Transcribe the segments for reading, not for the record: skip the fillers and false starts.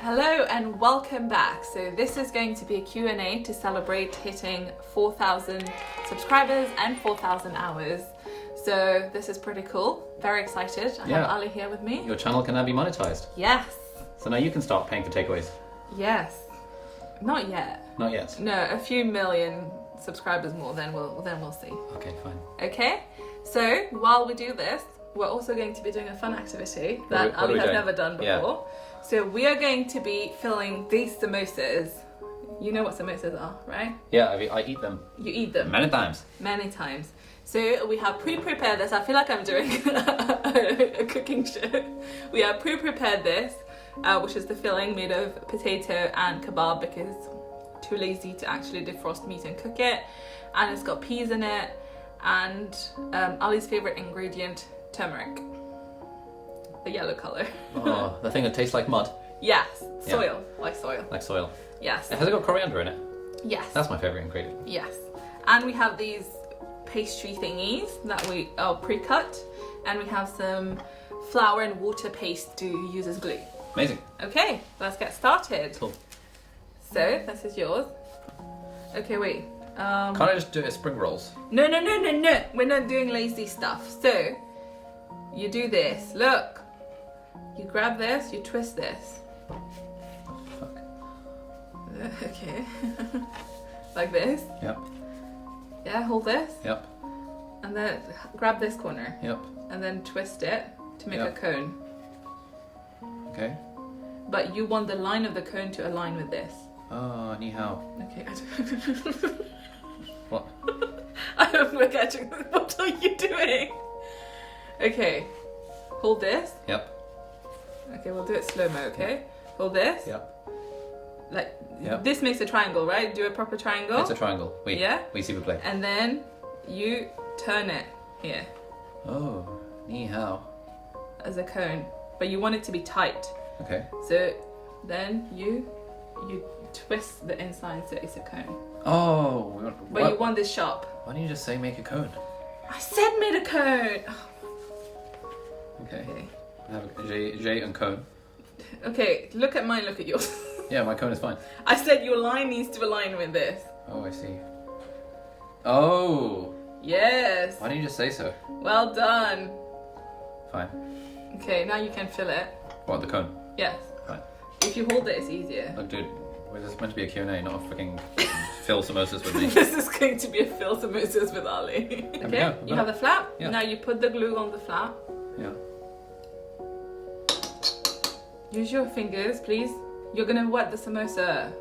Hello and welcome back. So this is going to be a Q&A to celebrate hitting 4,000 subscribers and 4,000 hours. So this is pretty cool. Very excited. I have Ali here with me. Your channel can now be monetized. Yes. So now you can start paying for takeaways. Yes. Not yet. Not yet. No, a few million subscribers more, then we'll see. Okay, fine. Okay. So while we do this, we're also going to be doing a fun activity that Ali has never done before. Yeah. So we are going to be filling these samosas. You know what samosas are, right? Yeah, I eat them. You eat them. Many times. Many times. So we have pre-prepared this. I feel like I'm doing a cooking show. We have pre-prepared this, which is the filling made of potato and kebab because too lazy to actually defrost meat and cook it. And it's got peas in it and Ali's favorite ingredient, turmeric. The yellow colour. Oh, the thing that tastes like mud. Yes, soil, like soil. Like soil. Yes. Has it got coriander in it? Yes. That's my favourite ingredient. Yes. And we have these pastry thingies that we pre-cut, and we have some flour and water paste to use as glue. Amazing. Okay, let's get started. Cool. So, this is yours. Okay, wait. Can't I just do it as spring rolls? No. We're not doing lazy stuff. So, you do this. Look. You grab this, you twist this. Fuck. Okay. Like this. Yep. Yeah, hold this. Yep. And then grab this corner. Yep. And then twist it to make a cone. Okay. But you want the line of the cone to align with this. Oh, ni hao. Okay. What? I don't know catching. What are you doing? Okay. Hold this. Yep. Okay, we'll do it slow-mo, okay? Hold this. Yep. Like, Yep. this makes a triangle, right? Do a proper triangle. It's a triangle. Oui. Yeah? Oui, s'il vous plaît. And then you turn it here Oh, ni hao. as a cone. But you want it to be tight. Okay. So then you twist the inside so it's a cone. Oh. But you want this sharp. Why don't you just say make a cone? I said made a cone! Okay. Okay. I have a J and cone. Okay, look at mine, look at yours. Yeah, my cone is fine. I said your line needs to align with this. Oh, I see. Oh. Yes. Why don't you just say so? Well done. Fine. Okay, now you can fill it. What, the cone? Yes. Fine. If you hold it, it's easier. Look, dude, this is meant to be a Q&A, not a freaking fill samosas with me. This is going to be a fill samosas with Ali. Okay, you have the flap. Yeah. Now you put the glue on the flap. Yeah. Use your fingers, please. You're gonna wet the samosa.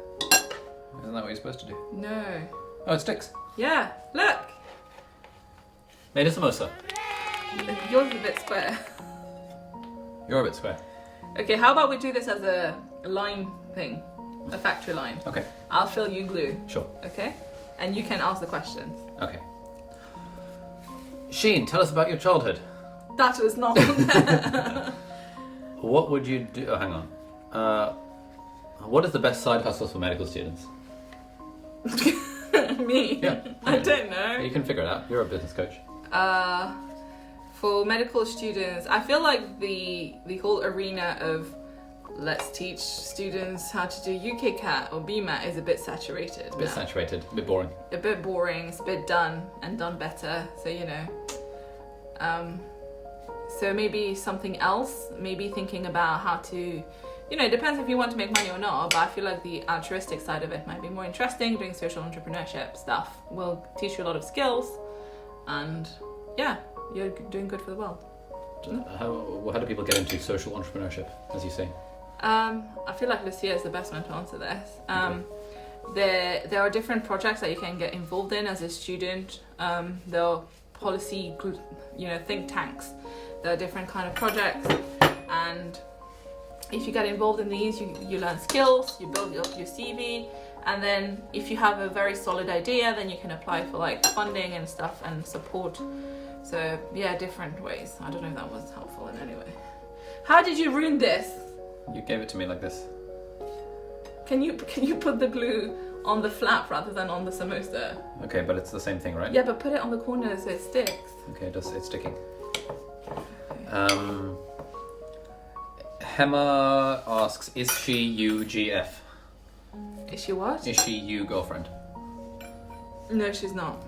Isn't that what you're supposed to do? No. Oh, it sticks. Yeah, look. Made a samosa. Yours is a bit square. You're a bit square. Okay, how about we do this as a line thing? A factory line. Okay. I'll fill you glue. Sure. Okay? And you can ask the questions. Okay. Sheen, tell us about your childhood. That was not on there. What would you do? Oh, hang on. What is the best side hustles for medical students? Me? Yeah. I don't know. You can figure it out. You're a business coach. For medical students, I feel like the whole arena of let's teach students how to do UKCAT or BMAT is a bit saturated. A bit saturated, a bit boring. A bit boring, it's a bit done and done better, so you know. So maybe something else, maybe thinking about how to, you know, it depends if you want to make money or not, but I feel like the altruistic side of it might be more interesting. Doing social entrepreneurship stuff will teach you a lot of skills, and yeah, you're doing good for the world. How do people get into social entrepreneurship, as you say? I feel like Lucia is the best one to answer this. There are different projects that you can get involved in as a student. There are policy, think tanks. There are different kind of projects, and if you get involved in these, you learn skills, you build up your CV, and then if you have a very solid idea, then you can apply for like funding and stuff and support. So yeah, different ways. I don't know if that was helpful in any way. How did you ruin this? You gave it to me like this. Can you put the glue on the flap rather than on the samosa? Okay, but it's the same thing, right? Yeah, but put it on the corner so it sticks. Okay, it's sticking. Hema asks, is she you GF? Is she what? Is she you girlfriend? No, she's not.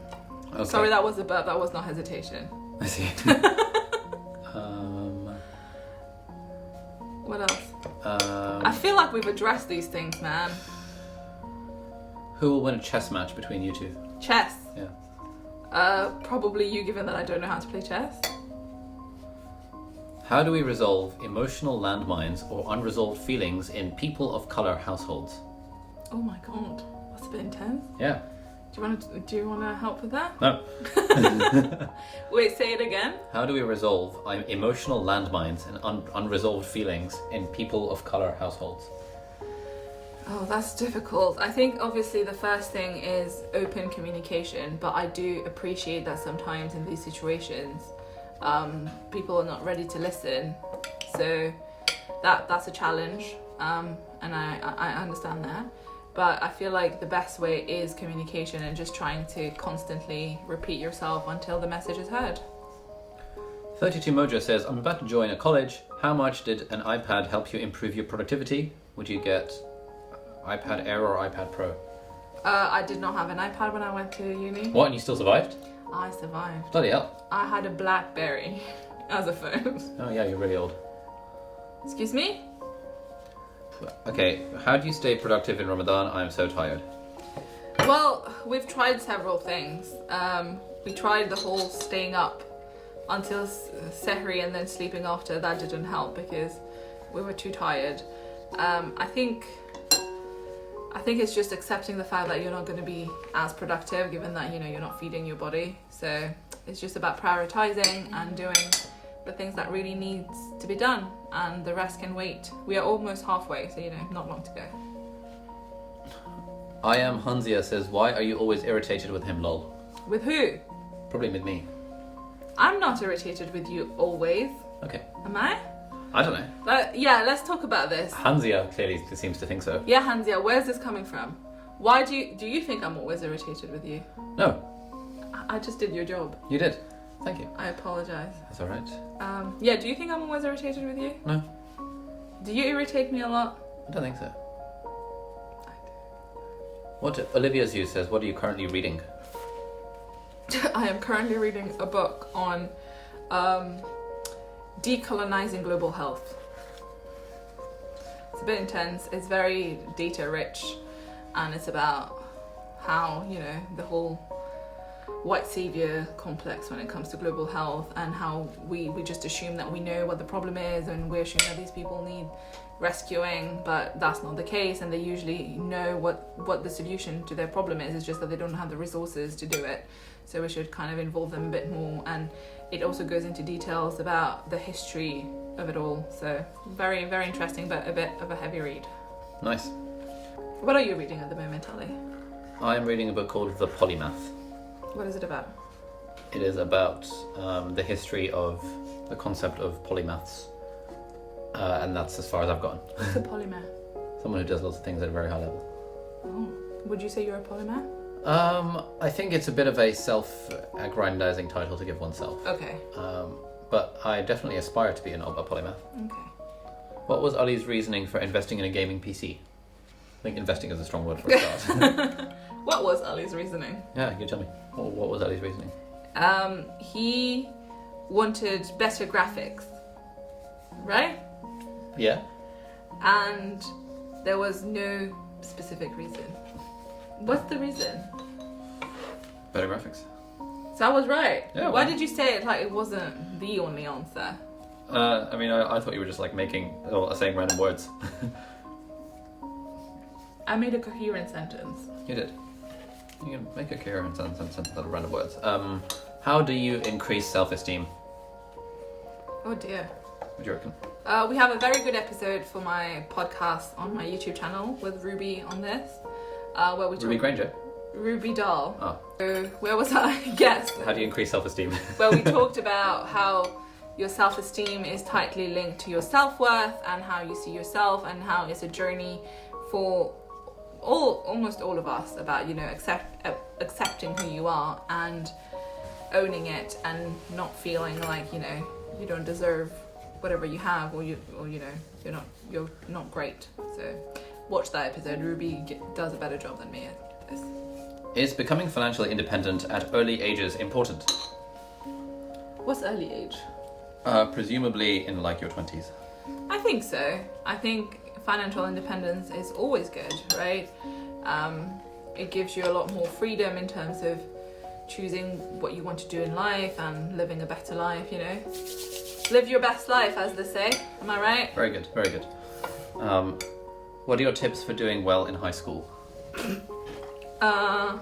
Okay. Sorry, that was a burp. That was not hesitation. I see. What else? I feel like we've addressed these things, man. Who will win a chess match between you two? Chess. Yeah. Probably you, given that I don't know how to play chess. How do we resolve emotional landmines or unresolved feelings in people of color households? Oh my god, that's a bit intense. Yeah. Do you want to help with that? No. Wait, say it again. How do we resolve emotional landmines and unresolved feelings in people of color households? Oh, that's difficult. I think obviously the first thing is open communication, but I do appreciate that sometimes in these situations, people are not ready to listen. So that's a challenge, and I understand that. But I feel like the best way is communication and just trying to constantly repeat yourself until the message is heard. 32 Mojo says, I'm about to join a college. How much did an iPad help you improve your productivity? Would you get iPad Air or iPad Pro? I did not have an iPad when I went to uni. What, and you still survived? I survived. Bloody hell. I had a BlackBerry as a phone. Oh yeah, you're really old. Excuse me? Okay, how do you stay productive in Ramadan? I'm so tired. Well, we've tried several things. We tried the whole staying up until Sehri and then sleeping after. That didn't help because we were too tired. I think it's just accepting the fact that you're not going to be as productive given that, you're not feeding your body. So it's just about prioritizing and doing the things that really needs to be done, and the rest can wait. We are almost halfway, so not long to go. I am Hanzia says, why are you always irritated with him, lol? With who? Probably with me. I'm not irritated with you always. Okay. Am I? I don't know. Yeah, let's talk about this. Hanzia clearly seems to think so. Yeah, Hanzia, where's this coming from? Why do you think I'm always irritated with you? No. I just did your job. You did. Thank you. I apologise. That's alright. Yeah, do you think I'm always irritated with you? No. Do you irritate me a lot? I don't think so. I do. What Olivia's you says, what are you currently reading? I am currently reading a book on decolonizing global health. It's a bit intense. It's very data rich, and it's about how, the whole white savior complex when it comes to global health, and how we just assume that we know what the problem is, and we assume that these people need rescuing, but that's not the case, and they usually know what the solution to their problem is. It's just that they don't have the resources to do it. So we should kind of involve them a bit more, and it also goes into details about the history of it all. So very, very interesting, but a bit of a heavy read. Nice. What are you reading at the moment, Ali? I am reading a book called The Polymath. What is it about? It is about the history of the concept of polymaths, and that's as far as I've gotten. What's a polymath? Someone who does lots of things at a very high level. Oh, would you say you're a polymath? I think it's a bit of a self-aggrandizing title to give oneself. Okay. But I definitely aspire to be a polymath. Okay. What was Ali's reasoning for investing in a gaming PC? I think investing is a strong word for a start. What was Ali's reasoning? Yeah, you tell me. What was Ali's reasoning? He wanted better graphics, right? Yeah. And there was no specific reason. What's the reason? Better graphics. So I was right. Yeah, Why well. did you say it like it wasn't the only answer? I thought you were just like saying random words. I made a coherent sentence. You did. You can make a coherent sentence out of random words. How do you increase self-esteem? Oh dear. What do you reckon? We have a very good episode for my podcast on my YouTube channel with Ruby on this. Where we Ruby Granger? Ruby Doll. Oh. So where was I? Yes. How do you increase self-esteem? Where we talked about how your self-esteem is tightly linked to your self-worth and how you see yourself, and how it's a journey for almost all of us about accepting who you are and owning it, and not feeling like you don't deserve whatever you have, or you're not great. So watch that episode. Ruby does a better job than me at this. Is becoming financially independent at early ages important? What's early age? Presumably in like your 20s. I think so. I think financial independence is always good, right? It gives you a lot more freedom in terms of choosing what you want to do in life and living a better life, you know? Live your best life, as they say. Am I right? Very good, very good. What are your tips for doing well in high school? High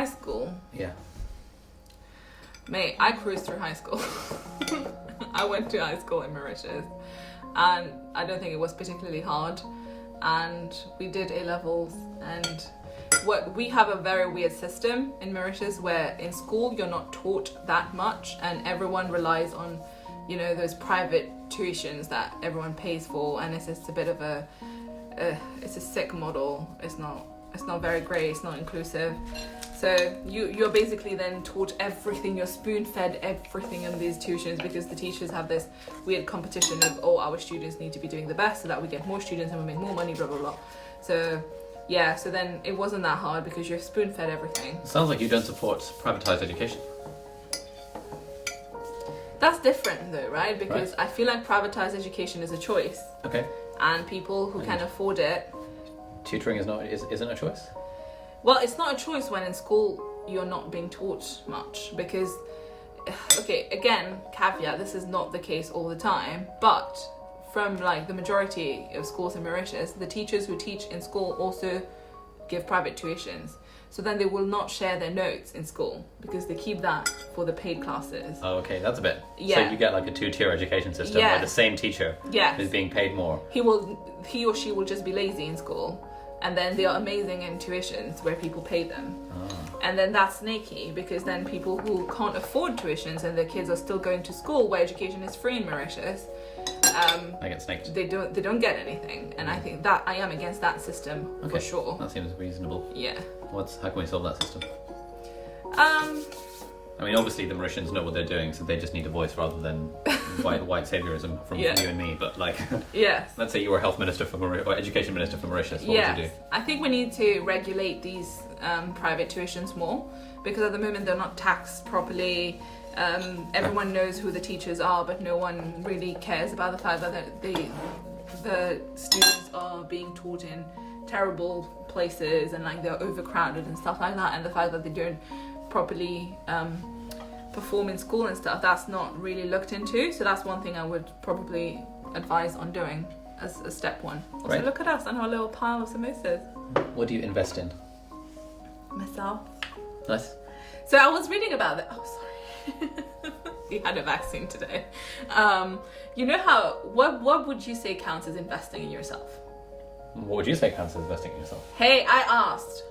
school? Yeah. Mate, I cruised through high school. I went to high school in Mauritius, and I don't think it was particularly hard. And we did A-levels, and we have a very weird system in Mauritius where in school you're not taught that much, and everyone relies on, you know, those private tuitions that everyone pays for, and it's just a bit of it's a sick model. It's not very great. It's not inclusive. So you're basically then taught everything, you're spoon-fed everything in these tuitions, because the teachers have this weird competition of, our students need to be doing the best so that we get more students and we make more money, blah, blah, blah. So yeah, so then it wasn't that hard because you're spoon-fed everything. Sounds like you don't support privatized education. That's different though, right? Because I feel like privatized education is a choice. Okay. And people who can afford it. Tutoring isn't a choice? Well, it's not a choice when in school you're not being taught much, because, okay, again, caveat, this is not the case all the time, but from like the majority of schools in Mauritius, the teachers who teach in school also give private tuitions. So then they will not share their notes in school because they keep that for the paid classes. Oh, okay, that's a bit. Yeah. So you get like a two-tier education system where the same teacher is being paid more. He or she will just be lazy in school. And then they are amazing in tuitions where people pay them. Oh. And then that's snaky, because then people who can't afford tuitions and their kids are still going to school where education is free in Mauritius, I get snaked. They don't get anything. And I think that I am against that system for sure. That seems reasonable. Yeah. How can we solve that system? I mean, obviously the Mauritians know what they're doing, so they just need a voice rather than white saviorism from you and me. But like, yes. Let's say you were health minister or education minister for Mauritius. What would you do? I think we need to regulate these private tuitions more, because at the moment they're not taxed properly. Everyone knows who the teachers are, but no one really cares about the fact that the students are being taught in terrible places and like they're overcrowded and stuff like that, and the fact that they don't properly perform in school and stuff, that's not really looked into. So that's one thing I would probably advise on doing as a step one. Also, look at us and our little pile of samosas. What do you invest in? Myself. Nice. So I was reading about that. Oh, sorry. We had a vaccine today. You know what would you say counts as investing in yourself? What would you say counts as investing in yourself? Hey, I asked.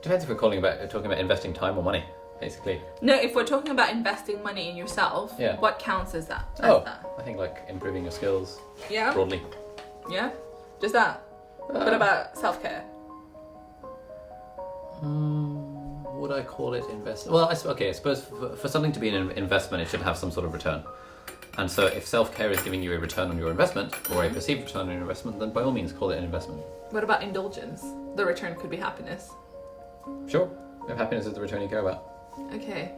Depends if we're talking about investing time or money, basically. No, if we're talking about investing money in yourself, what counts as that? I think like improving your skills. Yeah. Broadly. Yeah. Just that. What about self-care? Would I call it investment? Well, I suppose for something to be an investment, it should have some sort of return. And so if self-care is giving you a return on your investment, or a perceived return on your investment, then by all means call it an investment. What about indulgence? The return could be happiness. Sure. If happiness is the return you care about. Okay.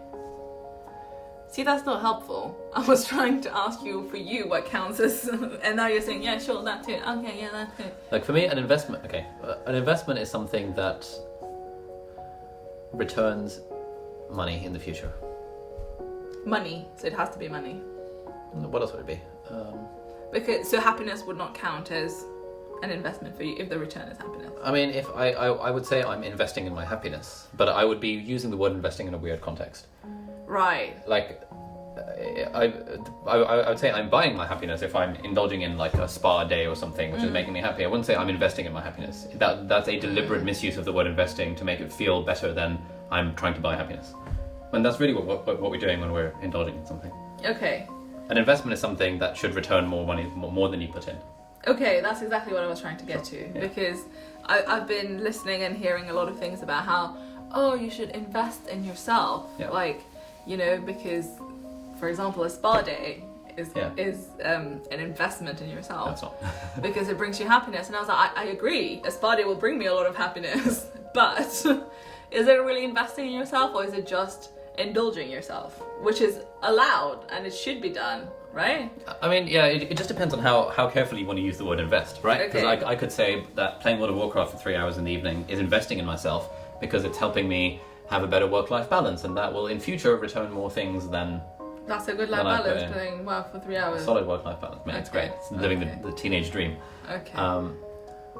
See, that's not helpful. I was trying to ask you what counts as, and now you're saying, yeah, sure, that too. Okay, yeah, that too. Like for me, an investment is something that returns money in the future. Money, so it has to be money. What else would it be? Because so happiness would not count as an investment for you if the return is happiness. I mean, if I would say I'm investing in my happiness, but I would be using the word investing in a weird context. Right. Like, I would say I'm buying my happiness if I'm indulging in like a spa day or something, which is making me happy. I wouldn't say I'm investing in my happiness. That's a deliberate misuse of the word investing to make it feel better than I'm trying to buy happiness. And that's really what we're doing when we're indulging in something. Okay. An investment is something that should return more money, more than you put in. Okay, that's exactly what I was trying to get to, because I've been listening and hearing a lot of things about how, you should invest in yourself. Yeah. Like, because, for example, a spa day, is an investment in yourself. That's not. Because it brings you happiness. And I was like, I agree. A spa day will bring me a lot of happiness. But is it really investing in yourself, or is it just indulging yourself? Which is allowed and it should be done, right? I mean, yeah, it just depends on how carefully you want to use the word invest, right? Because I could say that playing World of Warcraft for 3 hours in the evening is investing in myself because it's helping me have a better work-life balance, and that will in future return more things than... That's a good life balance, playing WoW for 3 hours. Solid work-life balance, man, it's great. It's living the teenage dream. Okay.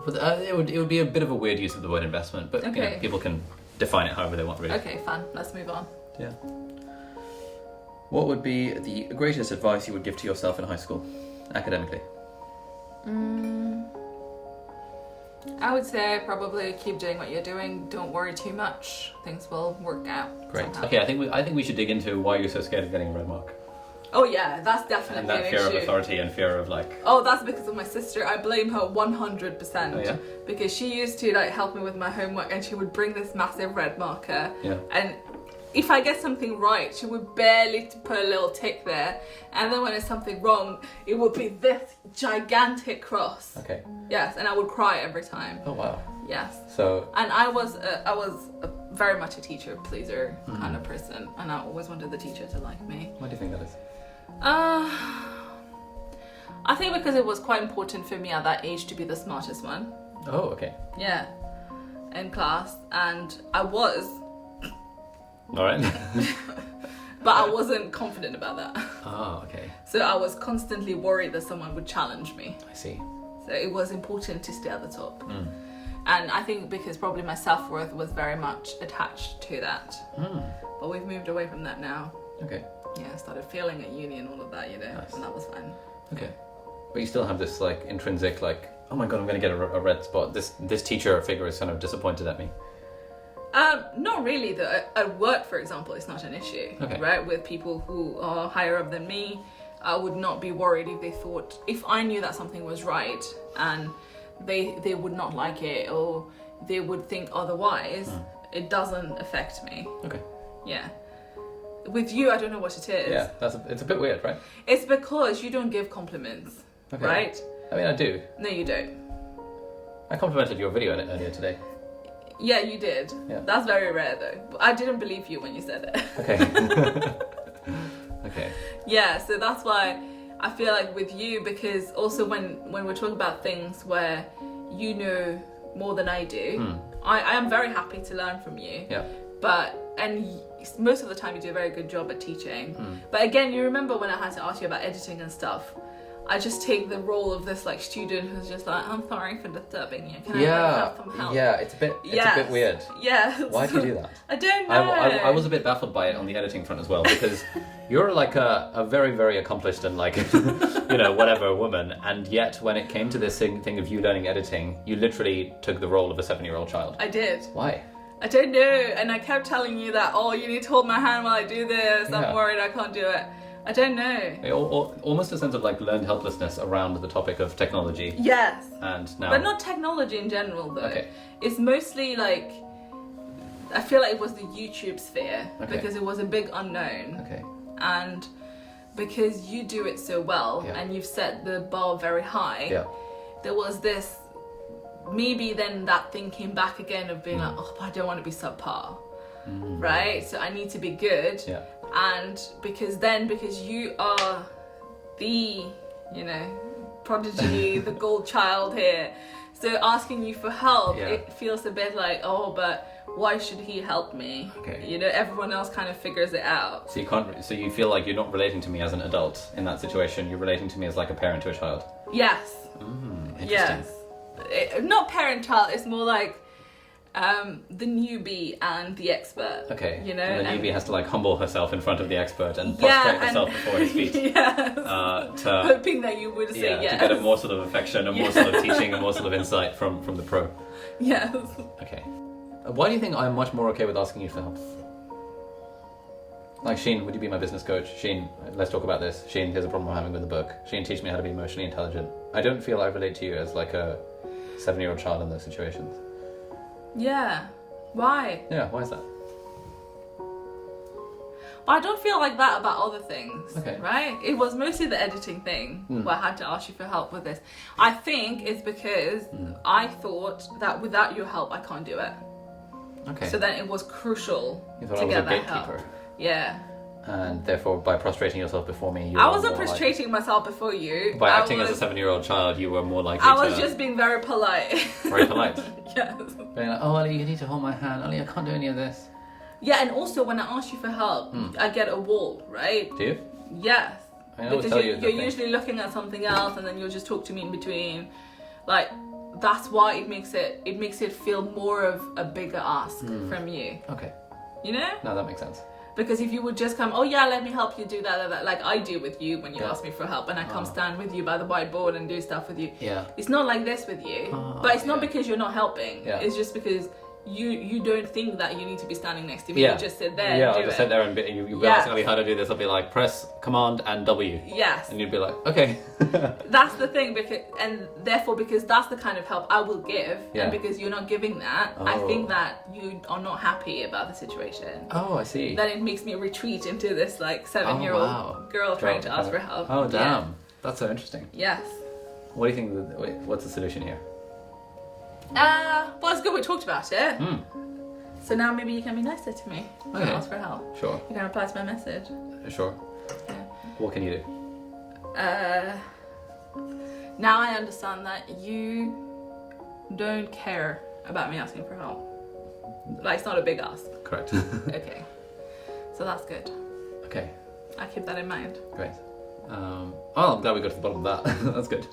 But it would be a bit of a weird use of the word investment, but you know, people can define it however they want, really. Okay, fine. Let's move on. Yeah. What would be the greatest advice you would give to yourself in high school, academically? I would say probably keep doing what you're doing. Don't worry too much. Things will work out. Great. Somehow. Okay, I think we should dig into why you're so scared of getting a red mark. Oh yeah, that's definitely and that an fear issue. of authority and fear of like... Oh, that's because of my sister. I blame her 100%. Oh, yeah? Because she used to like help me with my homework, and she would bring this massive red marker. Yeah. And if I get something right, she would barely put a little tick there. And then when it's something wrong, it would be this gigantic cross. Okay. Yes, and I would cry every time. Oh wow. Yes. So... And I was very much a teacher pleaser kind of person, and I always wanted the teacher to like me. Why do you think that is? I think because it was quite important for me at that age to be the smartest one. Oh, okay. Yeah. In class, and I was. All right. But I wasn't confident about that. Oh, okay. So I was constantly worried that someone would challenge me. I see. So it was important to stay at the top. And I think because probably my self-worth was very much attached to that. But we've moved away from that now. Okay. Yeah, I started failing at uni and all of that, you know, Nice. and that was fine. Okay. But you still have this like intrinsic like, oh my god, I'm going to get a red spot. This teacher figure is kind of disappointed at me. Not really though. At work, for example, it's not an issue, right? With people who are higher up than me, I would not be worried if I knew that something was right and they would not like it or they would think otherwise, it doesn't affect me. Okay. Yeah. With you, I don't know what it is. Yeah, it's a bit weird, right? It's because you don't give compliments, right? I mean, I do. No, you don't. I complimented your video earlier today. Yeah, you did. Yeah. That's very rare though. I didn't believe you when you said it. Okay. Okay. Yeah, so that's why I feel like with you, because also when we're talking about things where you know more than I do, I am very happy to learn from you. Yeah. And most of the time you do a very good job at teaching. But again, you remember when I had to ask you about editing and stuff, I just take the role of this like student who's just like, I'm sorry for disturbing you. Can I have some help? Yeah, it's a bit weird. Yeah. Why do you do that? I don't know. I was a bit baffled by it on the editing front as well, because you're like a very, very accomplished and like, you know, whatever woman, and yet when it came to this thing of you learning editing, you literally took the role of a 7-year-old child. I did. Why? I don't know, and I kept telling you that, oh, you need to hold my hand while I do this, I'm worried I can't do it. I don't know. Almost a sense of like learned helplessness around the topic of technology. Yes. And now... But not technology in general though. Okay. It's mostly like, I feel like it was the YouTube sphere, because it was a big unknown. Okay. And because you do it so well, and you've set the bar very high, there was this, maybe then that thing came back again of being like, oh, but I don't want to be subpar, right? So I need to be good. Yeah. And because you are the, you know, prodigy, the gold child here, so asking you for help, it feels a bit like, oh, but why should he help me? Okay. You know, everyone else kind of figures it out. So you feel like you're not relating to me as an adult in that situation, you're relating to me as like a parent to a child. Yes. Interesting. Yes. Not parent-child, it's more like the newbie and the expert. Okay. You know, and the newbie has to like humble herself in front of the expert and prostrate herself before his feet. Yes. Hoping that you would say yes. To get a morsel of affection, a morsel of teaching, a morsel of insight from the pro. Yes. Okay. Why do you think I'm much more okay with asking you for help? Like, Sheen, would you be my business coach? Sheen, let's talk about this. Sheen, here's a problem I'm having with the book. Sheen, teach me how to be emotionally intelligent. I don't feel I relate to you as like a 7-year-old child in those situations. Yeah. Why? Yeah, why is that? But I don't feel like that about other things, Okay. right? It was mostly the editing thing where I had to ask you for help with this. I think it's because I thought that without your help, I can't do it. Okay. So then it was crucial You thought to I was get a that gatekeeper. help. Yeah. And therefore, by prostrating yourself before me, I wasn't prostrating myself before you. By acting as a 7-year-old child, you were more likely I was just being very polite. Very polite. Yes. Being like, oh, Ellie, you need to hold my hand. Ellie, I can't do any of this. Yeah, and also when I ask you for help, I get a wall, right? Do you? Yes. I always Because tell you're usually looking at something else and then you'll just talk to me in between. Like, that's why it makes it feel more of a bigger ask from you. Okay. You know? No, that makes sense. Because if you would just come, oh yeah, let me help you do that, like I do with you when you ask me for help, and I come stand with you by the whiteboard and do stuff with you. Yeah. It's not like this with you. But it's not because you're not helping. Yeah. It's just because you don't think that you need to be standing next to me. Yeah. You just sit there Yeah, and do I'll just it. sit there and you'll be asking me how to do this. I'll be like, press Command and W. Yes. And you'd be like, okay. That's the thing, because that's the kind of help I will give, Yeah. and because you're not giving that, I think that you are not happy about the situation. Oh, I see. Then it makes me retreat into this like 7-year-old girl trying to ask for help. Oh, damn. Yeah. That's so interesting. Yes. What do you think, what's the solution here? Well, it's good we talked about it. So now maybe you can be nicer to me and ask for help. Sure. You can reply to my message. Sure. Yeah. What can you do? Now I understand that you don't care about me asking for help. Like, it's not a big ask. Correct. Okay. So that's good. Okay. I keep that in mind. Great. Well, I'm glad we got to the bottom of that. That's good.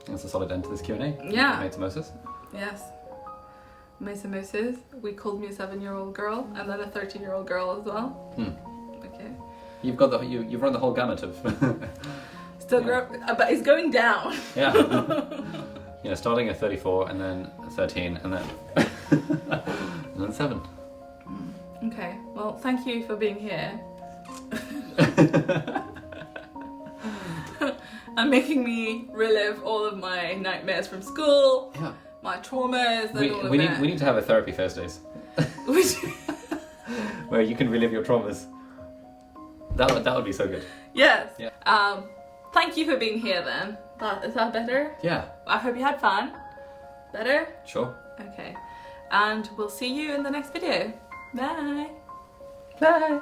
That's a solid end to this Q&A. Yeah. Made Samosas. Yes. Made Samosas. We called me a 7-year-old girl and then a 13-year-old girl as well. Okay. You've run the whole gamut of. Still but it's going down. Yeah. Starting at 34 and then 13 and then and then 7. Okay. Well, thank you for being here. And making me relive all of my nightmares from school. Yeah. My traumas and all of we that. need to have a therapy Thursdays. Where you can relive your traumas. That would be so good. Yes. Yeah. Thank you for being here then. Is that better? Yeah. I hope you had fun. Better? Sure. Okay. And we'll see you in the next video. Bye. Bye.